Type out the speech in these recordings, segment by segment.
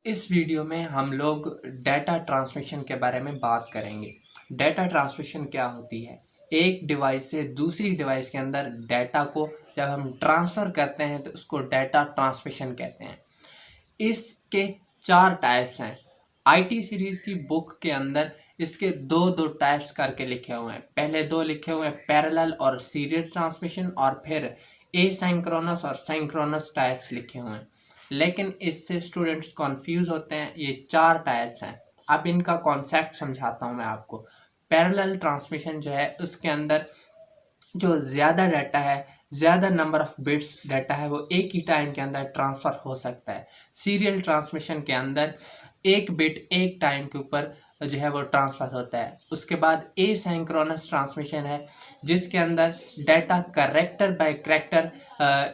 इस वीडियो में हम लोग डाटा ट्रांसमिशन के बारे में बात करेंगे। डाटा ट्रांसमिशन क्या होती है? एक डिवाइस से दूसरी डिवाइस के अंदर डाटा को जब हम ट्रांसफ़र करते हैं तो उसको डाटा ट्रांसमिशन कहते हैं। इसके 4 टाइप्स हैं। आईटी सीरीज़ की बुक के अंदर इसके दो टाइप्स करके लिखे हुए हैं। पहले 2 लिखे हुए हैं, पैरेलल और सीरियल ट्रांसमिशन, और फिर एसिंक्रोनस और सिंक्रोनस टाइप्स लिखे हुए हैं। लेकिन इससे स्टूडेंट्स कंफ्यूज होते हैं। ये 4 टाइप्स हैं। अब इनका कॉन्सेप्ट समझाता हूँ मैं आपको। पैरेलल ट्रांसमिशन जो है उसके अंदर जो ज़्यादा डाटा है, ज़्यादा नंबर ऑफ बिट्स डाटा है, वो एक ही टाइम के अंदर ट्रांसफ़र हो सकता है। सीरियल ट्रांसमिशन के अंदर एक बिट एक टाइम के ऊपर जो है वो ट्रांसफ़र होता है। उसके बाद एसिंक्रोनस ट्रांसमिशन है, जिसके अंदर डाटा करेक्टर बाय करेक्टर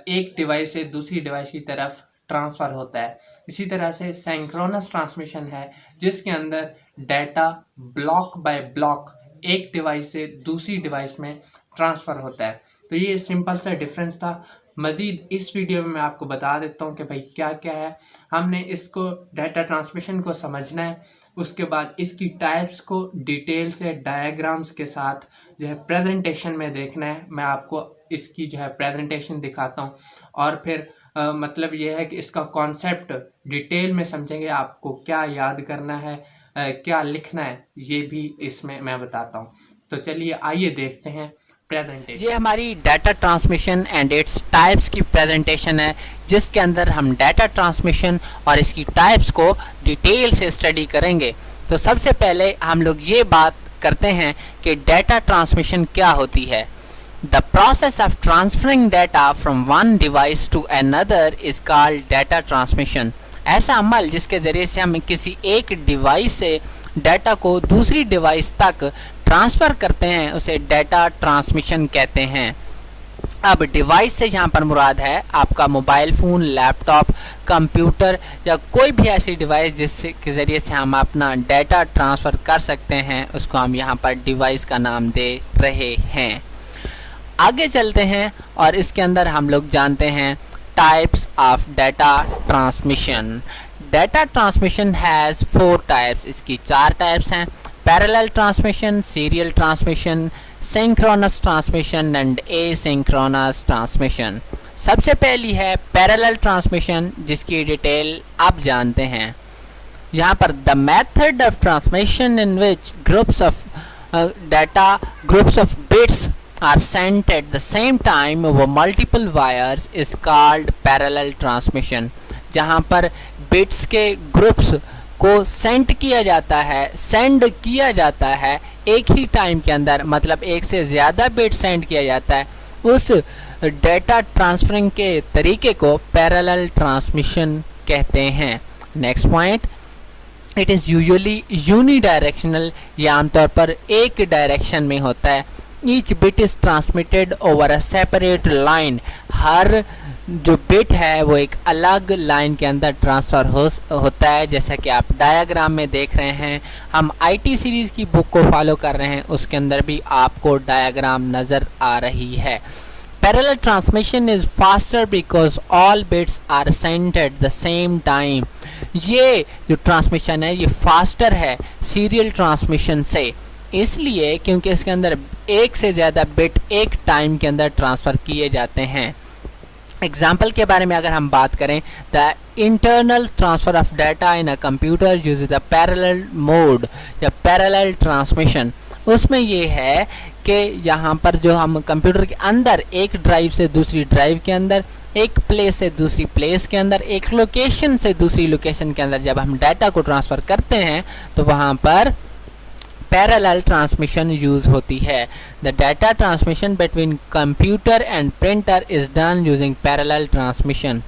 एक डिवाइस से दूसरी डिवाइस की तरफ ट्रांसफ़र होता है। इसी तरह से सिंक्रोनस ट्रांसमिशन है, जिसके अंदर डाटा ब्लॉक बाय ब्लॉक एक डिवाइस से दूसरी डिवाइस में ट्रांसफ़र होता है। तो ये सिंपल सा डिफरेंस था। मज़ीद इस वीडियो में मैं आपको बता देता हूँ कि भाई क्या क्या है। हमने इसको डाटा ट्रांसमिशन को समझना है, उसके बाद इसकी टाइप्स को डिटेल से डायग्राम्स के साथ जो है प्रेजेंटेशन में देखना है। मैं आपको इसकी जो है प्रेजेंटेशन दिखाता हूँ, और फिर मतलब ये है कि इसका कॉन्सेप्ट डिटेल में समझेंगे। आपको क्या याद करना है, क्या लिखना है, ये भी इसमें मैं बताता हूँ। तो चलिए आइए देखते हैं प्रेजेंटेशन। ये हमारी data transmission and its types की प्रेजेंटेशन है, जिसके अंदर हम डाटा ट्रांसमिशन और इसकी टाइप्स को डिटेल से स्टडी करेंगे। तो सबसे पहले हम लोग ये बात करते हैं कि डाटा ट्रांसमिशन क्या होती है। The process of transferring data from one device to another is called data transmission. ऐसा अमल जिसके ज़रिए से हम किसी एक डिवाइस से डाटा को दूसरी डिवाइस तक ट्रांसफ़र करते हैं उसे डाटा ट्रांसमिशन कहते हैं। अब डिवाइस से यहाँ पर मुराद है आपका मोबाइल फ़ोन, लैपटॉप, कंप्यूटर या कोई भी ऐसी डिवाइस जिससे के ज़रिए से हम अपना डाटा ट्रांसफ़र कर सकते हैं, उसको हम यहाँ पर डिवाइस का नाम दे रहे हैं। आगे चलते हैं और इसके अंदर हम लोग जानते हैं types of data transmission. Data transmission has 4 types. इसकी 4 टाइप्स हैं: parallel transmission, serial transmission, synchronous transmission and asynchronous transmission. सबसे पहली है पैरेलल ट्रांसमिशन, जिसकी डिटेल आप जानते हैं। यहाँ पर the method of transmission in which groups of bits are sent at the same time over multiple wires is called parallel transmission। जहाँ पर बिट्स के ग्रुप्स को सेंड किया जाता है एक ही टाइम के अंदर, मतलब एक से ज़्यादा बिट सेंड किया जाता है। उस डेटा ट्रांसफरिंग के तरीके को पैरेलल ट्रांसमिशन कहते हैं। Next point, it is usually unidirectional. यह आमतौर पर एक डायरेक्शन में होता है। Each bit is transmitted over a separate line. हर जो बिट है वो एक अलग लाइन के अंदर ट्रांसफ़र होता है, जैसा कि आप डायग्राम में देख रहे हैं। हम आईटी सीरीज़ की बुक को फॉलो कर रहे हैं, उसके अंदर भी आपको डायग्राम नज़र आ रही है। Parallel transmission is faster because all bits are sent at the same time. ये जो ट्रांसमिशन है ये फास्टर है सीरियल ट्रांसमिशन से, इसलिए क्योंकि इसके अंदर एक से ज़्यादा बिट एक टाइम के अंदर ट्रांसफ़र किए जाते हैं। एग्जाम्पल के बारे में अगर हम बात करें, the internal transfer of data in a computer use the parallel mode या पैरेलल ट्रांसमिशन। उसमें ये है कि यहाँ पर जो हम कंप्यूटर के अंदर एक ड्राइव से दूसरी ड्राइव के अंदर, एक प्लेस से दूसरी प्लेस के अंदर, एक लोकेशन से दूसरी लोकेशन के अंदर जब हम डाटा को ट्रांसफ़र करते हैं तो वहाँ पर पैरेलल ट्रांसमिशन यूज़ होती है। The data transmission between computer and printer is done using parallel transmission.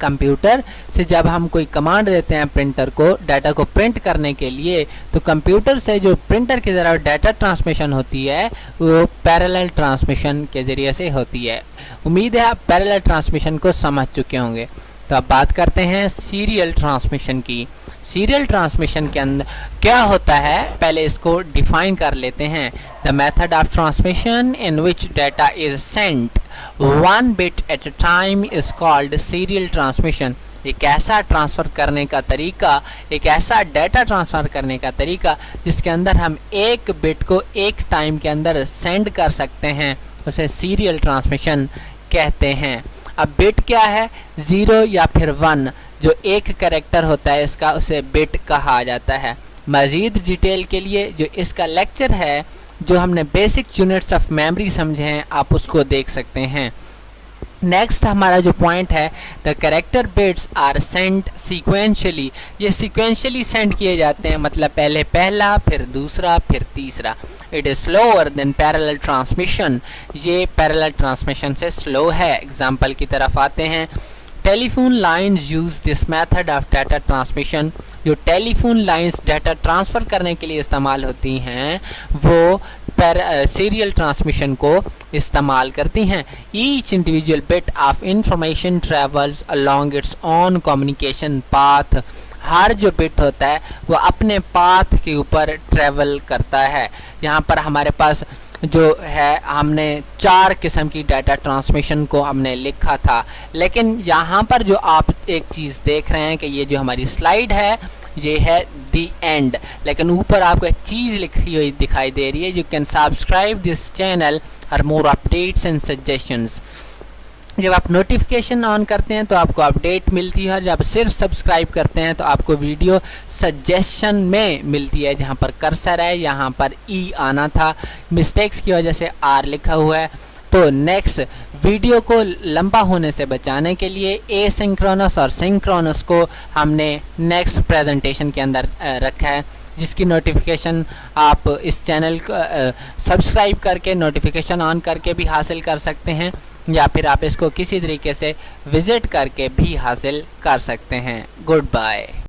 Computer से जब हम कोई कमांड देते हैं प्रिंटर को डाटा को प्रिंट करने के लिए, तो कंप्यूटर से जो प्रिंटर की तरफ डाटा ट्रांसमिशन होती है वो पैरेलल ट्रांसमिशन के ज़रिए से होती है। उम्मीद है आप पैरेलल ट्रांसमिशन को समझ चुके होंगे। तो अब बात करते हैं सीरियल ट्रांसमिशन की। सीरियल ट्रांसमिशन के अंदर क्या होता है, पहले इसको डिफाइन कर लेते हैं। The method of transmission in which data is sent one bit at a time is called serial transmission. एक ऐसा ट्रांसफ़र करने का तरीका, एक ऐसा डेटा ट्रांसफ़र करने का तरीका जिसके अंदर हम एक बिट को एक टाइम के अंदर सेंड कर सकते हैं, उसे सीरियल ट्रांसमिशन कहते हैं। अब बिट क्या है? 0 या फिर 1 जो एक कैरेक्टर होता है इसका, उसे बिट कहा जाता है। मज़ीद डिटेल के लिए जो इसका लेक्चर है, जो हमने बेसिक यूनिट्स ऑफ मेमोरी समझे हैं, आप उसको देख सकते हैं। नेक्स्ट हमारा जो पॉइंट है, the character bits are sent sequentially. ये सीक्वेंशियली सेंड किए जाते हैं, मतलब पहले पहला, फिर दूसरा, फिर तीसरा। It is slower then parallel transmission. ये पैरेलल ट्रांसमिशन से स्लो है। एग्जाम्पल की तरफ आते हैं। Telephone lines use this method of data transmission. जो टेलीफोन लाइन्स डाटा ट्रांसफ़र करने के लिए इस्तेमाल होती हैं वो सीरियल ट्रांसमिशन को इस्तेमाल करती हैं। Each individual bit of information travels along its own communication path. हर जो बिट होता है वो अपने पाथ के ऊपर ट्रेवल करता है। यहाँ पर हमारे पास जो है, हमने 4 किस्म की डाटा ट्रांसमिशन को हमने लिखा था, लेकिन यहाँ पर जो आप एक चीज़ देख रहे हैं कि ये जो हमारी स्लाइड है ये है दी एंड, लेकिन ऊपर आपको एक चीज़ लिखी हुई दिखाई दे रही है, you can subscribe this channel for more updates and suggestions. जब आप नोटिफिकेशन ऑन करते हैं तो आपको अपडेट मिलती है, और जब सिर्फ सब्सक्राइब करते हैं तो आपको वीडियो सजेशन में मिलती है। जहां पर कर्सर है यहाँ पर ई आना था, मिस्टेक्स की वजह से आर लिखा हुआ है। तो नेक्स्ट वीडियो को लंबा होने से बचाने के लिए एसिंक्रोनस और सिंक्रोनस को हमने नेक्स्ट प्रेजेंटेशन के अंदर रखा है, जिसकी नोटिफिकेशन आप इस चैनल को सब्सक्राइब करके नोटिफिकेशन ऑन करके भी हासिल कर सकते हैं, या फिर आप इसको किसी तरीके से विज़िट करके भी हासिल कर सकते हैं। Good bye.